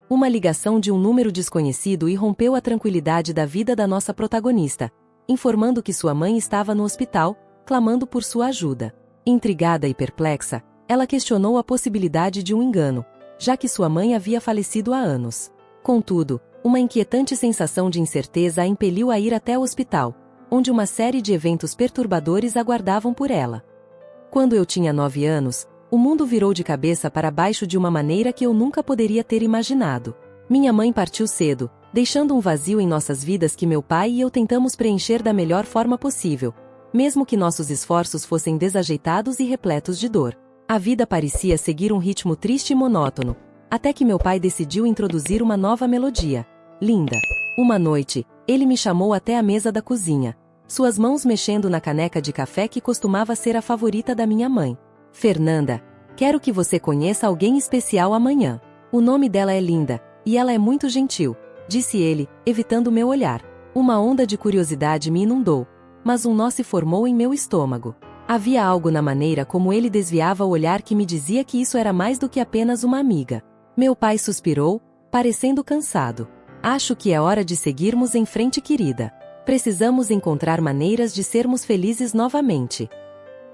Uma ligação de um número desconhecido irrompeu a tranquilidade da vida da nossa protagonista, informando que sua mãe estava no hospital, clamando por sua ajuda. Intrigada e perplexa, ela questionou a possibilidade de um engano, já que sua mãe havia falecido há anos. Contudo, uma inquietante sensação de incerteza a impeliu a ir até o hospital, onde uma série de eventos perturbadores aguardavam por ela. Quando eu tinha 9 anos, o mundo virou de cabeça para baixo de uma maneira que eu nunca poderia ter imaginado. Minha mãe partiu cedo, deixando um vazio em nossas vidas que meu pai e eu tentamos preencher da melhor forma possível, mesmo que nossos esforços fossem desajeitados e repletos de dor. A vida parecia seguir um ritmo triste e monótono, até que meu pai decidiu introduzir uma nova melodia. Linda. Uma noite, ele me chamou até a mesa da cozinha, suas mãos mexendo na caneca de café que costumava ser a favorita da minha mãe. Fernanda, quero que você conheça alguém especial amanhã. O nome dela é Linda, e ela é muito gentil, disse ele, evitando meu olhar. Uma onda de curiosidade me inundou, mas um nó se formou em meu estômago. Havia algo na maneira como ele desviava o olhar que me dizia que isso era mais do que apenas uma amiga. Meu pai suspirou, parecendo cansado. Acho que é hora de seguirmos em frente, querida. Precisamos encontrar maneiras de sermos felizes novamente.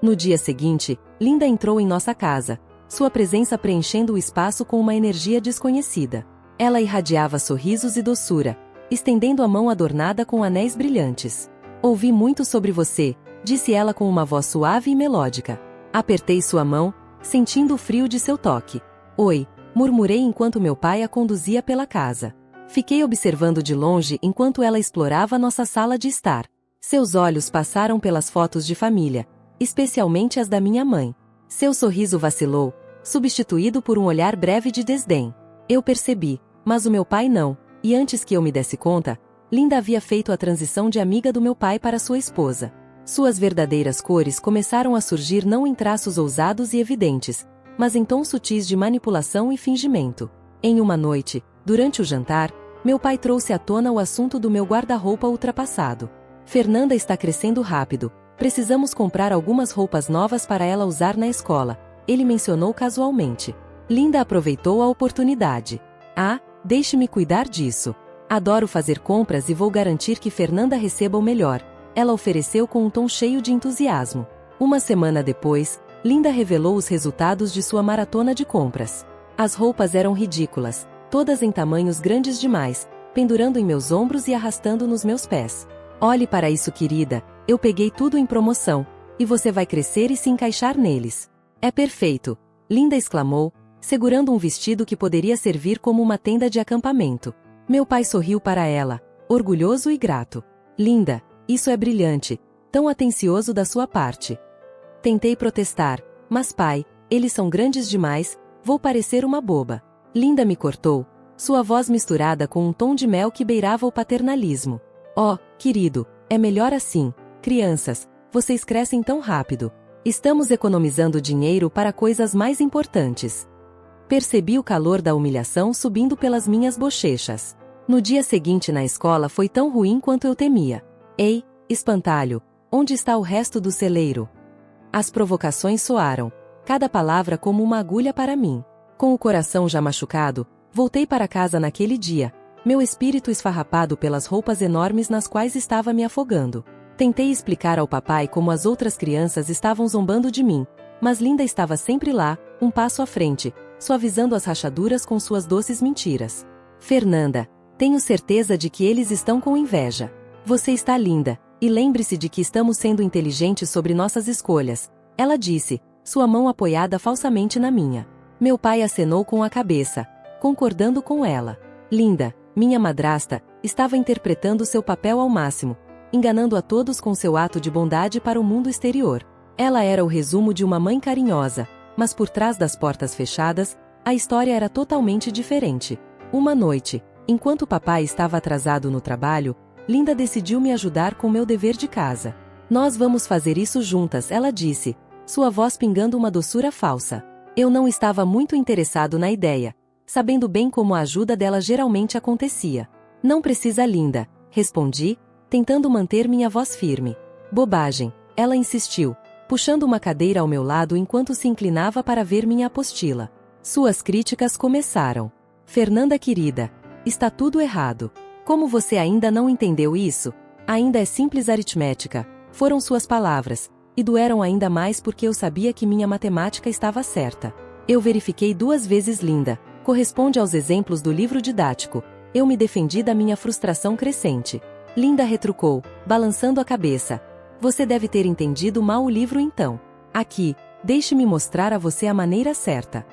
No dia seguinte, Linda entrou em nossa casa, sua presença preenchendo o espaço com uma energia desconhecida. Ela irradiava sorrisos e doçura, estendendo a mão adornada com anéis brilhantes. Ouvi muito sobre você, disse ela com uma voz suave e melódica. Apertei sua mão, sentindo o frio de seu toque. Oi, murmurei enquanto meu pai a conduzia pela casa. Fiquei observando de longe enquanto ela explorava nossa sala de estar. Seus olhos passaram pelas fotos de família, especialmente as da minha mãe. Seu sorriso vacilou, substituído por um olhar breve de desdém. Eu percebi, mas o meu pai não, e antes que eu me desse conta, Linda havia feito a transição de amiga do meu pai para sua esposa. Suas verdadeiras cores começaram a surgir não em traços ousados e evidentes, mas em tons sutis de manipulação e fingimento. Em uma noite, durante o jantar, meu pai trouxe à tona o assunto do meu guarda-roupa ultrapassado. Fernanda está crescendo rápido. Precisamos comprar algumas roupas novas para ela usar na escola, ele mencionou casualmente. Linda aproveitou a oportunidade. Ah, deixe-me cuidar disso. Adoro fazer compras e vou garantir que Fernanda receba o melhor, ela ofereceu com um tom cheio de entusiasmo. Uma semana depois, Linda revelou os resultados de sua maratona de compras. As roupas eram ridículas, todas em tamanhos grandes demais, pendurando em meus ombros e arrastando nos meus pés. Olhe para isso, querida. Eu peguei tudo em promoção, e você vai crescer e se encaixar neles. É perfeito, Linda exclamou, segurando um vestido que poderia servir como uma tenda de acampamento. Meu pai sorriu para ela, orgulhoso e grato. Linda, isso é brilhante, tão atencioso da sua parte. Tentei protestar, mas pai, eles são grandes demais, vou parecer uma boba. Linda me cortou, sua voz misturada com um tom de mel que beirava o paternalismo. Oh, querido, é melhor assim. Crianças, vocês crescem tão rápido. Estamos economizando dinheiro para coisas mais importantes. Percebi o calor da humilhação subindo pelas minhas bochechas. No dia seguinte na escola foi tão ruim quanto eu temia. Ei, espantalho, onde está o resto do celeiro? As provocações soaram, cada palavra como uma agulha para mim. Com o coração já machucado, voltei para casa naquele dia, meu espírito esfarrapado pelas roupas enormes nas quais estava me afogando. Tentei explicar ao papai como as outras crianças estavam zombando de mim, mas Linda estava sempre lá, um passo à frente, suavizando as rachaduras com suas doces mentiras. Fernanda, tenho certeza de que eles estão com inveja. Você está linda, e lembre-se de que estamos sendo inteligentes sobre nossas escolhas, ela disse, sua mão apoiada falsamente na minha. Meu pai acenou com a cabeça, concordando com ela. Linda, minha madrasta, estava interpretando seu papel ao máximo, enganando a todos com seu ato de bondade para o mundo exterior. Ela era o resumo de uma mãe carinhosa, mas por trás das portas fechadas, a história era totalmente diferente. Uma noite, enquanto papai estava atrasado no trabalho, Linda decidiu me ajudar com meu dever de casa. Nós vamos fazer isso juntas, ela disse, sua voz pingando uma doçura falsa. Eu não estava muito interessado na ideia, sabendo bem como a ajuda dela geralmente acontecia. Não precisa, Linda, respondi, tentando manter minha voz firme. Bobagem, ela insistiu, puxando uma cadeira ao meu lado enquanto se inclinava para ver minha apostila. Suas críticas começaram. Fernanda querida, está tudo errado. Como você ainda não entendeu isso? Ainda é simples aritmética, foram suas palavras, e doeram ainda mais porque eu sabia que minha matemática estava certa. Eu verifiquei 2 vezes Linda, corresponde aos exemplos do livro didático. Eu me defendi da minha frustração crescente. Linda retrucou, balançando a cabeça. Você deve ter entendido mal o livro então. Aqui, deixe-me mostrar a você a maneira certa.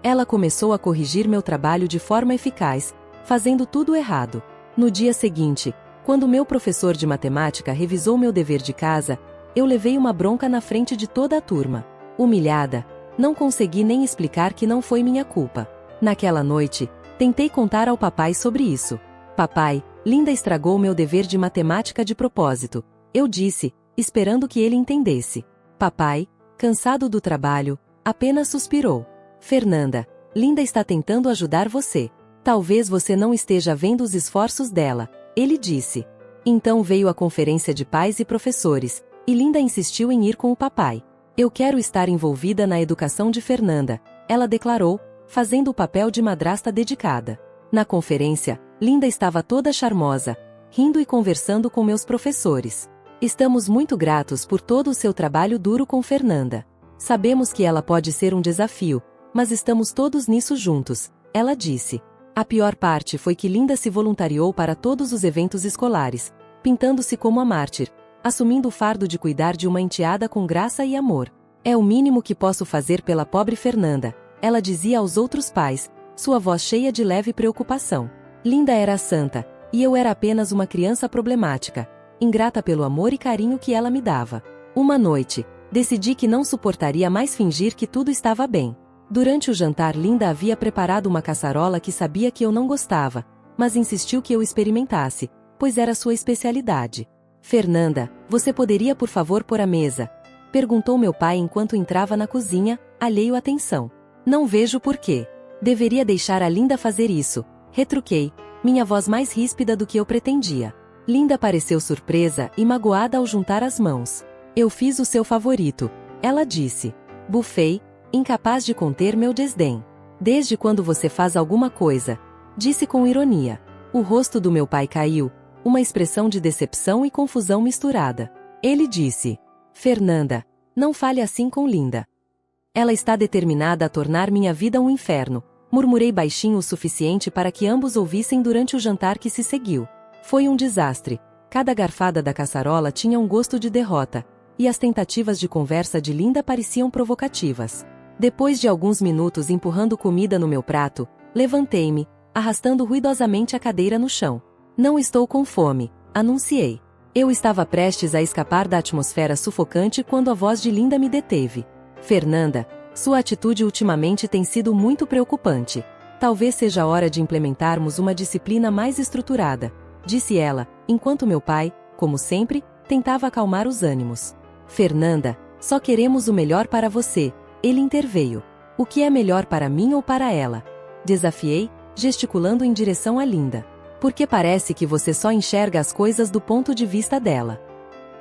Ela começou a corrigir meu trabalho de forma eficaz, fazendo tudo errado. No dia seguinte, quando meu professor de matemática revisou meu dever de casa, eu levei uma bronca na frente de toda a turma. Humilhada, não consegui nem explicar que não foi minha culpa. Naquela noite, tentei contar ao papai sobre isso. Papai, Linda estragou meu dever de matemática de propósito, eu disse, esperando que ele entendesse. Papai, cansado do trabalho, apenas suspirou. Fernanda, Linda está tentando ajudar você. Talvez você não esteja vendo os esforços dela, ele disse. Então veio a conferência de pais e professores, e Linda insistiu em ir com o papai. Eu quero estar envolvida na educação de Fernanda, ela declarou, fazendo o papel de madrasta dedicada. Na conferência, Linda estava toda charmosa, rindo e conversando com meus professores. Estamos muito gratos por todo o seu trabalho duro com Fernanda. Sabemos que ela pode ser um desafio, mas estamos todos nisso juntos, ela disse. A pior parte foi que Linda se voluntariou para todos os eventos escolares, pintando-se como a mártir, assumindo o fardo de cuidar de uma enteada com graça e amor. É o mínimo que posso fazer pela pobre Fernanda, ela dizia aos outros pais, sua voz cheia de leve preocupação. Linda era santa, e eu era apenas uma criança problemática, ingrata pelo amor e carinho que ela me dava. Uma noite, decidi que não suportaria mais fingir que tudo estava bem. Durante o jantar Linda havia preparado uma caçarola que sabia que eu não gostava, mas insistiu que eu experimentasse, pois era sua especialidade. Fernanda, você poderia por favor pôr a mesa? Perguntou meu pai enquanto entrava na cozinha, alheio à atenção. Não vejo por quê. Deveria deixar a Linda fazer isso, retruquei, minha voz mais ríspida do que eu pretendia. Linda pareceu surpresa e magoada ao juntar as mãos. Eu fiz o seu favorito, ela disse. Bufei, incapaz de conter meu desdém. Desde quando você faz alguma coisa? Disse com ironia. O rosto do meu pai caiu, uma expressão de decepção e confusão misturada. Ele disse: Fernanda, não fale assim com Linda. Ela está determinada a tornar minha vida um inferno. Murmurei baixinho o suficiente para que ambos ouvissem durante o jantar que se seguiu. Foi um desastre. Cada garfada da caçarola tinha um gosto de derrota, e as tentativas de conversa de Linda pareciam provocativas. Depois de alguns minutos empurrando comida no meu prato, levantei-me, arrastando ruidosamente a cadeira no chão. Não estou com fome, anunciei. Eu estava prestes a escapar da atmosfera sufocante quando a voz de Linda me deteve. Fernanda, sua atitude ultimamente tem sido muito preocupante. Talvez seja a hora de implementarmos uma disciplina mais estruturada, disse ela, enquanto meu pai, como sempre, tentava acalmar os ânimos. Fernanda, só queremos o melhor para você, ele interveio. O que é melhor para mim ou para ela? Desafiei, gesticulando em direção a Linda. Porque parece que você só enxerga as coisas do ponto de vista dela.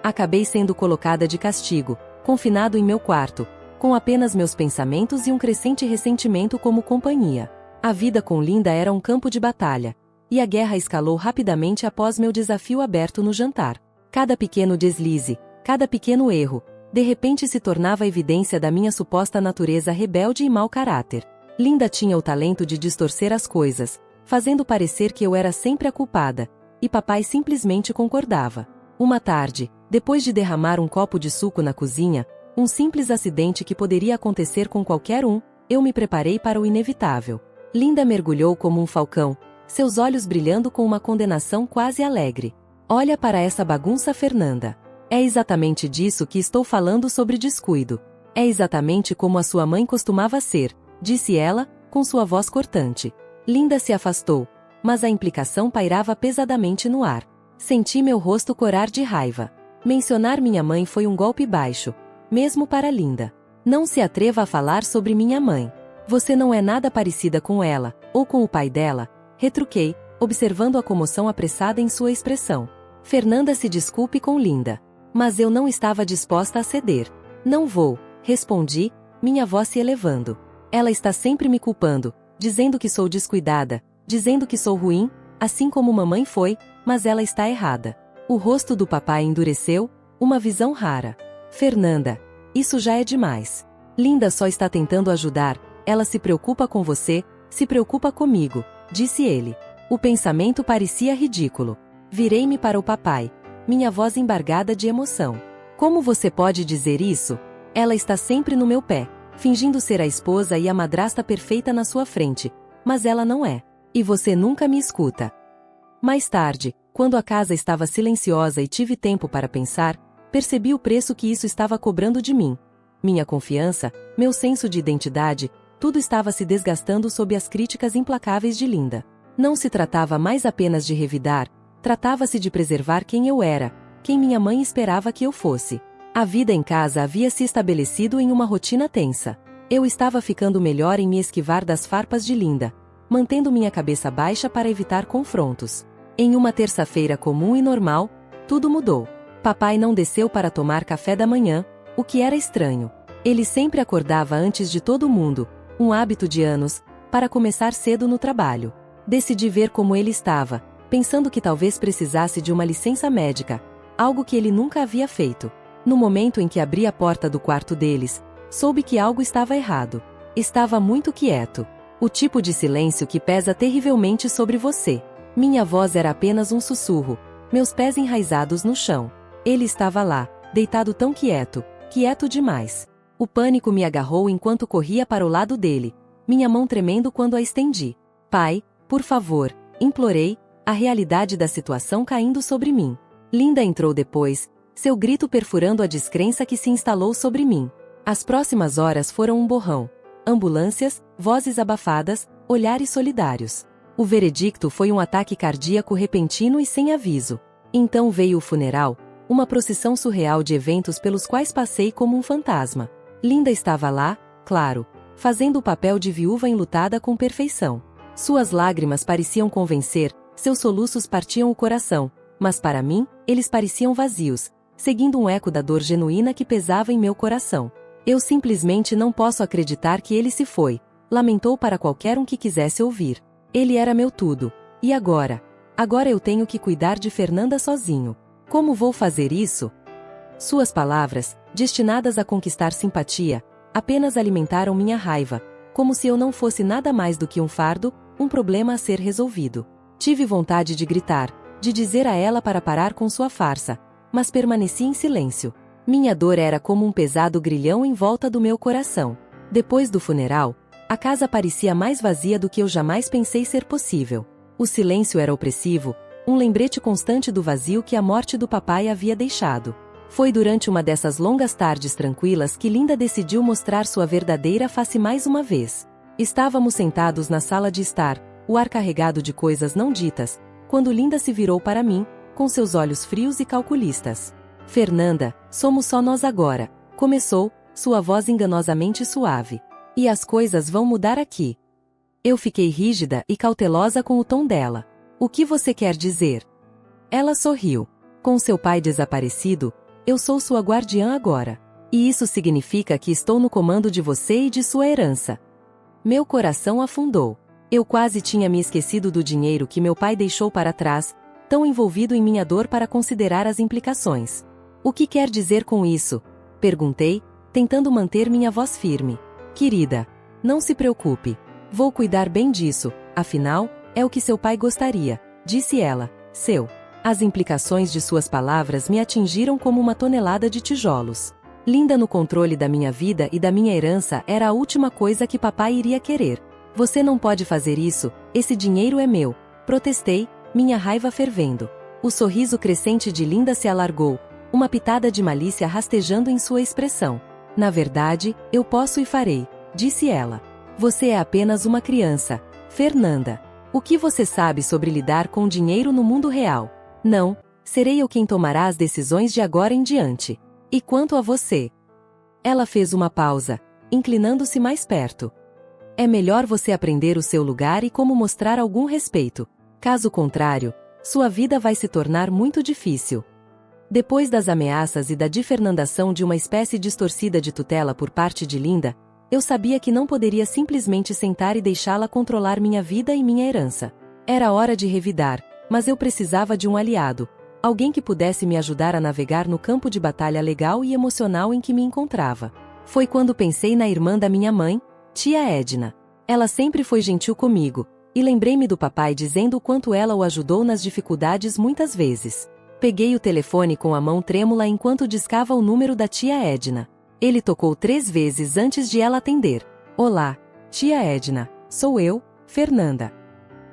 Acabei sendo colocada de castigo, confinado em meu quarto, com apenas meus pensamentos e um crescente ressentimento como companhia. A vida com Linda era um campo de batalha, e a guerra escalou rapidamente após meu desafio aberto no jantar. Cada pequeno deslize, cada pequeno erro, de repente se tornava evidência da minha suposta natureza rebelde e mau caráter. Linda tinha o talento de distorcer as coisas, fazendo parecer que eu era sempre a culpada, e papai simplesmente concordava. Uma tarde, depois de derramar um copo de suco na cozinha, um simples acidente que poderia acontecer com qualquer um, eu me preparei para o inevitável. Linda mergulhou como um falcão, seus olhos brilhando com uma condenação quase alegre. Olha para essa bagunça, Fernanda. É exatamente disso que estou falando sobre descuido. É exatamente como a sua mãe costumava ser, disse ela, com sua voz cortante. Linda se afastou, mas a implicação pairava pesadamente no ar. Senti meu rosto corar de raiva. Mencionar minha mãe foi um golpe baixo, mesmo para Linda. Não se atreva a falar sobre minha mãe. Você não é nada parecida com ela, ou com o pai dela, retruquei, observando a comoção apressada em sua expressão. Fernanda, se desculpe com Linda. Mas eu não estava disposta a ceder. Não vou, respondi, minha voz se elevando. Ela está sempre me culpando, dizendo que sou descuidada, dizendo que sou ruim, assim como mamãe foi, mas ela está errada. O rosto do papai endureceu, uma visão rara. Fernanda, isso já é demais. Linda só está tentando ajudar, ela se preocupa com você, se preocupa comigo, disse ele. O pensamento parecia ridículo. Virei-me para o papai, minha voz embargada de emoção. Como você pode dizer isso? Ela está sempre no meu pé, fingindo ser a esposa e a madrasta perfeita na sua frente, mas ela não é. E você nunca me escuta. Mais tarde, quando a casa estava silenciosa e tive tempo para pensar, percebi o preço que isso estava cobrando de mim. Minha confiança, meu senso de identidade, tudo estava se desgastando sob as críticas implacáveis de Linda. Não se tratava mais apenas de revidar, tratava-se de preservar quem eu era, quem minha mãe esperava que eu fosse. A vida em casa havia se estabelecido em uma rotina tensa. Eu estava ficando melhor em me esquivar das farpas de Linda, mantendo minha cabeça baixa para evitar confrontos. Em uma terça-feira comum e normal, tudo mudou. Papai não desceu para tomar café da manhã, o que era estranho. Ele sempre acordava antes de todo mundo, um hábito de anos, para começar cedo no trabalho. Decidi ver como ele estava, pensando que talvez precisasse de uma licença médica, algo que ele nunca havia feito. No momento em que abri a porta do quarto deles, soube que algo estava errado. Estava muito quieto. O tipo de silêncio que pesa terrivelmente sobre você. Minha voz era apenas um sussurro, meus pés enraizados no chão. Ele estava lá, deitado tão quieto, quieto demais. O pânico me agarrou enquanto corria para o lado dele, minha mão tremendo quando a estendi. Pai, por favor, implorei, a realidade da situação caindo sobre mim. Linda entrou depois, seu grito perfurando a descrença que se instalou sobre mim. As próximas horas foram um borrão. Ambulâncias, vozes abafadas, olhares solidários. O veredicto foi um ataque cardíaco repentino e sem aviso. Então veio o funeral, uma procissão surreal de eventos pelos quais passei como um fantasma. Linda estava lá, claro, fazendo o papel de viúva enlutada com perfeição. Suas lágrimas pareciam convencer, seus soluços partiam o coração, mas para mim, eles pareciam vazios, seguindo um eco da dor genuína que pesava em meu coração. Eu simplesmente não posso acreditar que ele se foi, lamentou para qualquer um que quisesse ouvir. Ele era meu tudo. E agora? Agora eu tenho que cuidar de Fernanda sozinho. Como vou fazer isso? Suas palavras, destinadas a conquistar simpatia, apenas alimentaram minha raiva, como se eu não fosse nada mais do que um fardo, um problema a ser resolvido. Tive vontade de gritar, de dizer a ela para parar com sua farsa, mas permaneci em silêncio. Minha dor era como um pesado grilhão em volta do meu coração. Depois do funeral, a casa parecia mais vazia do que eu jamais pensei ser possível. O silêncio era opressivo, um lembrete constante do vazio que a morte do papai havia deixado. Foi durante uma dessas longas tardes tranquilas que Linda decidiu mostrar sua verdadeira face mais uma vez. Estávamos sentados na sala de estar, o ar carregado de coisas não ditas, quando Linda se virou para mim, com seus olhos frios e calculistas. Fernanda, somos só nós agora, começou, sua voz enganosamente suave. E as coisas vão mudar aqui. Eu fiquei rígida e cautelosa com o tom dela. O que você quer dizer? Ela sorriu. Com seu pai desaparecido, eu sou sua guardiã agora. E isso significa que estou no comando de você e de sua herança. Meu coração afundou. Eu quase tinha me esquecido do dinheiro que meu pai deixou para trás, tão envolvido em minha dor para considerar as implicações. O que quer dizer com isso? Perguntei, tentando manter minha voz firme. Querida, não se preocupe. Vou cuidar bem disso, afinal, é o que seu pai gostaria, disse ela. As implicações de suas palavras me atingiram como uma tonelada de tijolos. Linda no controle da minha vida e da minha herança era a última coisa que papai iria querer. Você não pode fazer isso, esse dinheiro é meu, protestei, minha raiva fervendo. O sorriso crescente de Linda se alargou, uma pitada de malícia rastejando em sua expressão. Na verdade, eu posso e farei, disse ela. Você é apenas uma criança, Fernanda. O que você sabe sobre lidar com dinheiro no mundo real? Não, serei eu quem tomará as decisões de agora em diante. E quanto a você? Ela fez uma pausa, inclinando-se mais perto. É melhor você aprender o seu lugar e como mostrar algum respeito. Caso contrário, sua vida vai se tornar muito difícil. Depois das ameaças e da difernandação de uma espécie distorcida de tutela por parte de Linda, Eu sabia que não poderia simplesmente sentar e deixá-la controlar minha vida e minha herança. Era hora de revidar, mas eu precisava de um aliado, alguém que pudesse me ajudar a navegar no campo de batalha legal e emocional em que me encontrava. Foi quando pensei na irmã da minha mãe, tia Edna. Ela sempre foi gentil comigo, e lembrei-me do papai dizendo o quanto ela o ajudou nas dificuldades muitas vezes. Peguei o telefone com a mão trêmula enquanto discava o número da tia Edna. Ele tocou 3 vezes antes de ela atender. Olá, tia Edna, sou eu, Fernanda.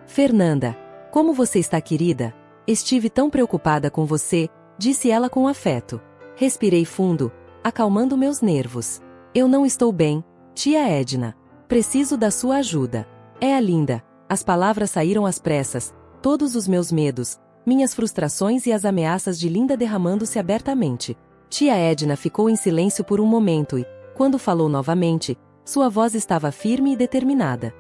Fernanda, como você está, querida? Estive tão preocupada com você, disse ela com afeto. Respirei fundo, acalmando meus nervos. Eu não estou bem, tia Edna. Preciso da sua ajuda. É a Linda. As palavras saíram às pressas, todos os meus medos, minhas frustrações e as ameaças de Linda derramando-se abertamente. Tia Edna ficou em silêncio por um momento e, quando falou novamente, sua voz estava firme e determinada.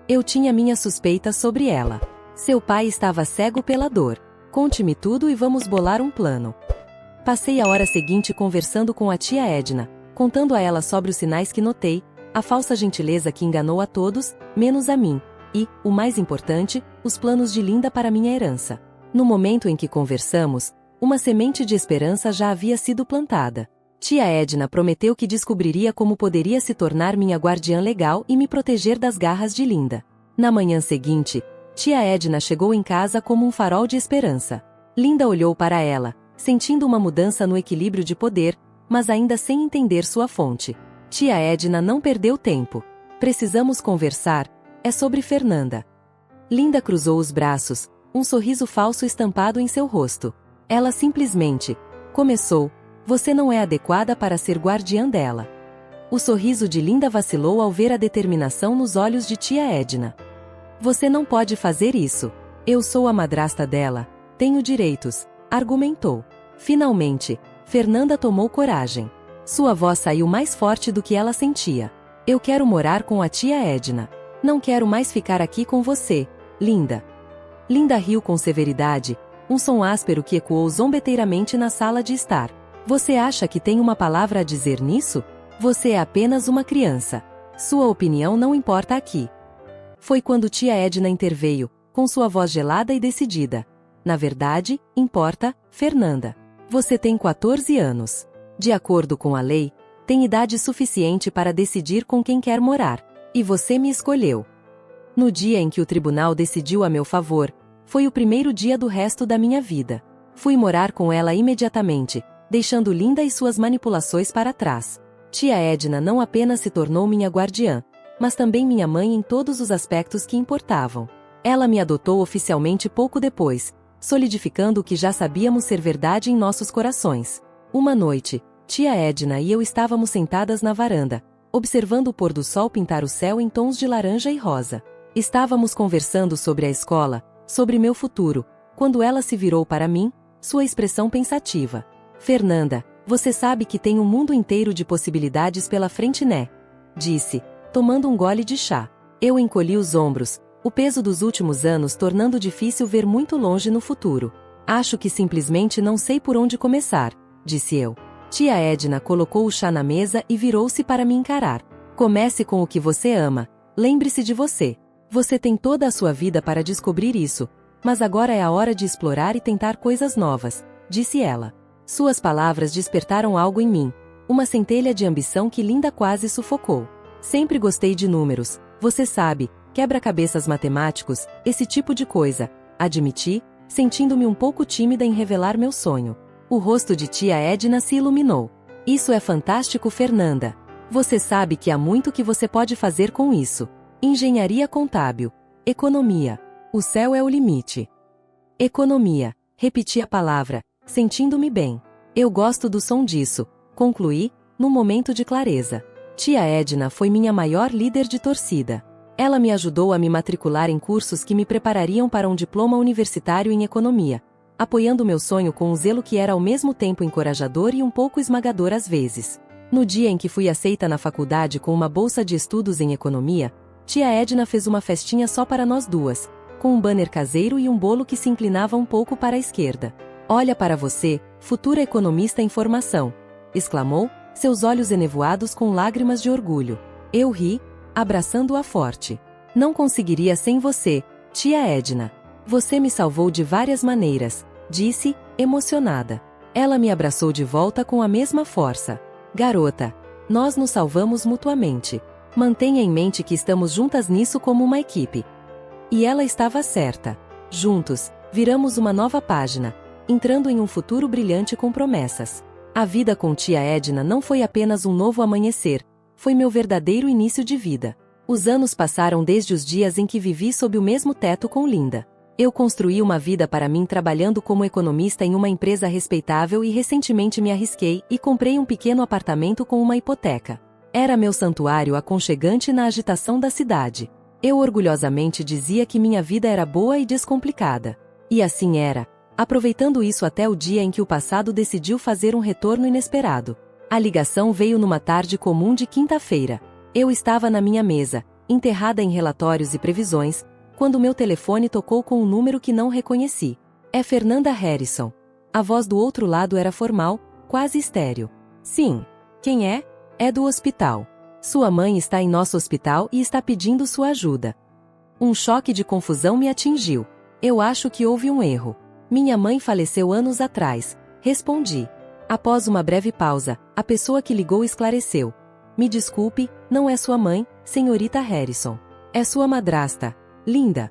Eu tinha minhas suspeitas sobre ela. Seu pai estava cego pela dor. Conte-me tudo e vamos bolar um plano. Passei a hora seguinte conversando com a tia Edna, contando a ela sobre os sinais que notei, a falsa gentileza que enganou a todos, menos a mim, e, o mais importante, os planos de Linda para minha herança. No momento em que conversamos, uma semente de esperança já havia sido plantada. Tia Edna prometeu que descobriria como poderia se tornar minha guardiã legal e me proteger das garras de Linda. Na manhã seguinte, tia Edna chegou em casa como um farol de esperança. Linda olhou para ela, sentindo uma mudança no equilíbrio de poder, mas ainda sem entender sua fonte. Tia Edna não perdeu tempo. Precisamos conversar. É sobre Fernanda. Linda cruzou os braços, um sorriso falso estampado em seu rosto. Ela simplesmente começou. Você não é adequada para ser guardiã dela. O sorriso de Linda vacilou ao ver a determinação nos olhos de tia Edna. Você não pode fazer isso. Eu sou a madrasta dela. Tenho direitos, argumentou. Finalmente, Fernanda tomou coragem. Sua voz saiu mais forte do que ela sentia. Eu quero morar com a tia Edna. Não quero mais ficar aqui com você, Linda. Linda riu com severidade, um som áspero que ecoou zombeteiramente na sala de estar. Você acha que tem uma palavra a dizer nisso? Você é apenas uma criança. Sua opinião não importa aqui. Foi quando tia Edna interveio, com sua voz gelada e decidida. Na verdade, importa, Fernanda. Você tem 14 anos. De acordo com a lei, tem idade suficiente para decidir com quem quer morar. E você me escolheu. No dia em que o tribunal decidiu a meu favor, foi o primeiro dia do resto da minha vida. Fui morar com ela imediatamente, deixando Linda e suas manipulações para trás. Tia Edna não apenas se tornou minha guardiã, mas também minha mãe em todos os aspectos que importavam. Ela me adotou oficialmente pouco depois, solidificando o que já sabíamos ser verdade em nossos corações. Uma noite, tia Edna e eu estávamos sentadas na varanda, observando o pôr do sol pintar o céu em tons de laranja e rosa. Estávamos conversando sobre a escola, sobre meu futuro, quando ela se virou para mim, sua expressão pensativa. Fernanda, você sabe que tem um mundo inteiro de possibilidades pela frente, né? Disse, tomando um gole de chá. Eu encolhi os ombros, o peso dos últimos anos tornando difícil ver muito longe no futuro. Acho que simplesmente não sei por onde começar, disse eu. Tia Edna colocou o chá na mesa e virou-se para me encarar. Comece com o que você ama. Lembre-se de você. Você tem toda a sua vida para descobrir isso, mas agora é a hora de explorar e tentar coisas novas, disse ela. Suas palavras despertaram algo em mim, uma centelha de ambição que Linda quase sufocou. Sempre gostei de números, você sabe, quebra-cabeças matemáticos, esse tipo de coisa, admiti, sentindo-me um pouco tímida em revelar meu sonho. O rosto de tia Edna se iluminou. Isso é fantástico, Fernanda. Você sabe que há muito que você pode fazer com isso. Engenharia contábil. Economia. O céu é o limite. Economia. Repeti a palavra, sentindo-me bem. Eu gosto do som disso, concluí, num momento de clareza. Tia Edna foi minha maior líder de torcida. Ela me ajudou a me matricular em cursos que me preparariam para um diploma universitário em economia, apoiando meu sonho com um zelo que era ao mesmo tempo encorajador e um pouco esmagador às vezes. No dia em que fui aceita na faculdade com uma bolsa de estudos em economia, tia Edna fez uma festinha só para nós duas, com um banner caseiro e um bolo que se inclinava um pouco para a esquerda. Olha para você, futura economista em formação, exclamou, seus olhos enevoados com lágrimas de orgulho. Eu ri, abraçando-a forte. Não conseguiria sem você, tia Edna. Você me salvou de várias maneiras, disse, emocionada. Ela me abraçou de volta com a mesma força. Garota, nós nos salvamos mutuamente. Mantenha em mente que estamos juntas nisso como uma equipe. E ela estava certa. Juntos, viramos uma nova página, entrando em um futuro brilhante com promessas. A vida com tia Edna não foi apenas um novo amanhecer, foi meu verdadeiro início de vida. Os anos passaram desde os dias em que vivi sob o mesmo teto com Linda. Eu construí uma vida para mim trabalhando como economista em uma empresa respeitável e recentemente me arrisquei e comprei um pequeno apartamento com uma hipoteca. Era meu santuário aconchegante na agitação da cidade. Eu orgulhosamente dizia que minha vida era boa e descomplicada. E assim era, aproveitando isso até o dia em que o passado decidiu fazer um retorno inesperado. A ligação veio numa tarde comum de quinta-feira. Eu estava na minha mesa, enterrada em relatórios e previsões, quando meu telefone tocou com um número que não reconheci. É Fernanda Harrison. A voz do outro lado era formal, quase estéril. Sim. Quem é? É do hospital. Sua mãe está em nosso hospital e está pedindo sua ajuda. Um choque de confusão me atingiu. Eu acho que houve um erro. Minha mãe faleceu anos atrás, respondi. Após uma breve pausa, a pessoa que ligou esclareceu. Me desculpe, não é sua mãe, senhorita Harrison. É sua madrasta, Linda.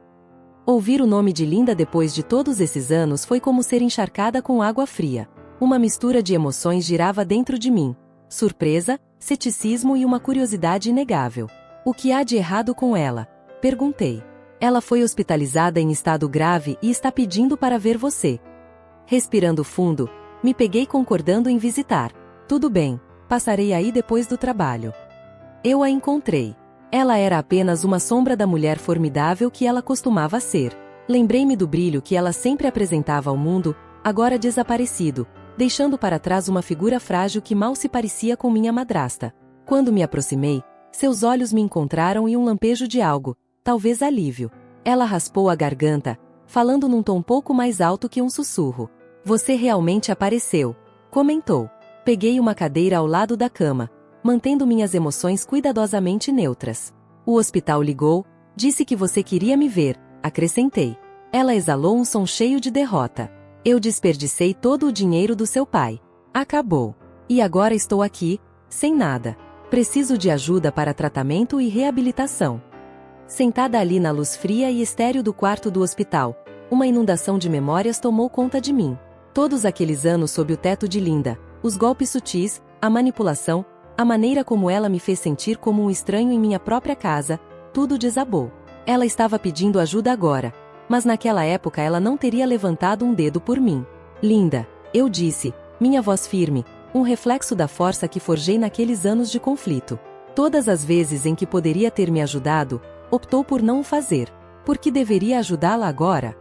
Ouvir o nome de Linda depois de todos esses anos foi como ser encharcada com água fria. Uma mistura de emoções girava dentro de mim. Surpresa, ceticismo e uma curiosidade inegável. O que há de errado com ela? Perguntei. Ela foi hospitalizada em estado grave e está pedindo para ver você. Respirando fundo, me peguei concordando em visitar. Tudo bem, passarei aí depois do trabalho. Eu a encontrei. Ela era apenas uma sombra da mulher formidável que ela costumava ser. Lembrei-me do brilho que ela sempre apresentava ao mundo, agora desaparecido, deixando para trás uma figura frágil que mal se parecia com minha madrasta. Quando me aproximei, seus olhos me encontraram e um lampejo de algo, talvez alívio. Ela raspou a garganta, falando num tom pouco mais alto que um sussurro. Você realmente apareceu, comentou. Peguei uma cadeira ao lado da cama, mantendo minhas emoções cuidadosamente neutras. O hospital ligou, disse que você queria me ver, acrescentei. Ela exalou um som cheio de derrota. Eu desperdicei todo o dinheiro do seu pai. Acabou. E agora estou aqui, sem nada. Preciso de ajuda para tratamento e reabilitação. Sentada ali na luz fria e estéril do quarto do hospital, uma inundação de memórias tomou conta de mim. Todos aqueles anos sob o teto de Linda, os golpes sutis, a manipulação, a maneira como ela me fez sentir como um estranho em minha própria casa, tudo desabou. Ela estava pedindo ajuda agora, mas naquela época ela não teria levantado um dedo por mim. Linda, eu disse, minha voz firme, um reflexo da força que forjei naqueles anos de conflito. Todas as vezes em que poderia ter me ajudado, optou por não o fazer. Por que deveria ajudá-la agora?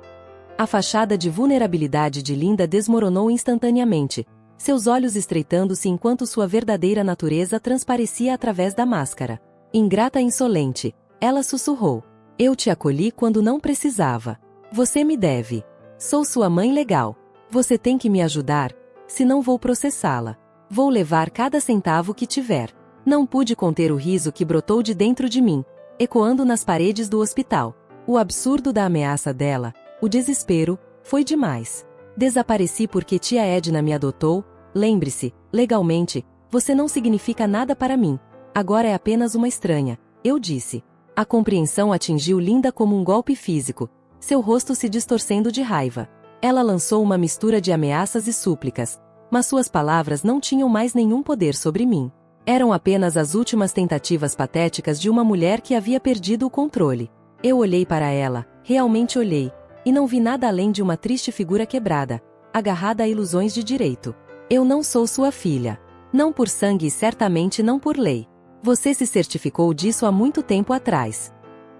A fachada de vulnerabilidade de Linda desmoronou instantaneamente, seus olhos estreitando-se enquanto sua verdadeira natureza transparecia através da máscara. Ingrata insolente, ela sussurrou. Eu te acolhi quando não precisava. Você me deve. Sou sua mãe legal. Você tem que me ajudar, senão vou processá-la. Vou levar cada centavo que tiver. Não pude conter o riso que brotou de dentro de mim, ecoando nas paredes do hospital. O absurdo da ameaça dela, o desespero, foi demais. Desapareci porque tia Edna me adotou. Lembre-se, legalmente, você não significa nada para mim. Agora é apenas uma estranha, eu disse. A compreensão atingiu Linda como um golpe físico, seu rosto se distorcendo de raiva. Ela lançou uma mistura de ameaças e súplicas, mas suas palavras não tinham mais nenhum poder sobre mim. Eram apenas as últimas tentativas patéticas de uma mulher que havia perdido o controle. Eu olhei para ela, realmente olhei, e não vi nada além de uma triste figura quebrada, agarrada a ilusões de direito. Eu não sou sua filha. Não por sangue e certamente não por lei. Você se certificou disso há muito tempo atrás.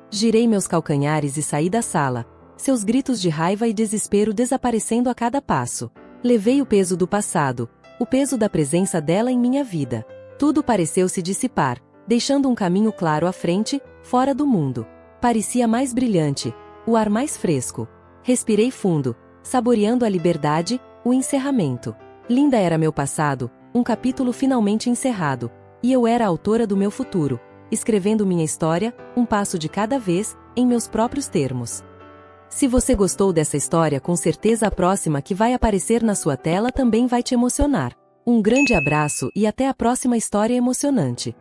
Girei meus calcanhares e saí da sala, seus gritos de raiva e desespero desaparecendo a cada passo. Levei o peso do passado, o peso da presença dela em minha vida. Tudo pareceu se dissipar, deixando um caminho claro à frente, fora do mundo. Parecia mais brilhante, o ar mais fresco. Respirei fundo, saboreando a liberdade, o encerramento. Linda era meu passado, um capítulo finalmente encerrado, e eu era a autora do meu futuro, escrevendo minha história, um passo de cada vez, em meus próprios termos. Se você gostou dessa história, com certeza a próxima que vai aparecer na sua tela também vai te emocionar. Um grande abraço e até a próxima história emocionante.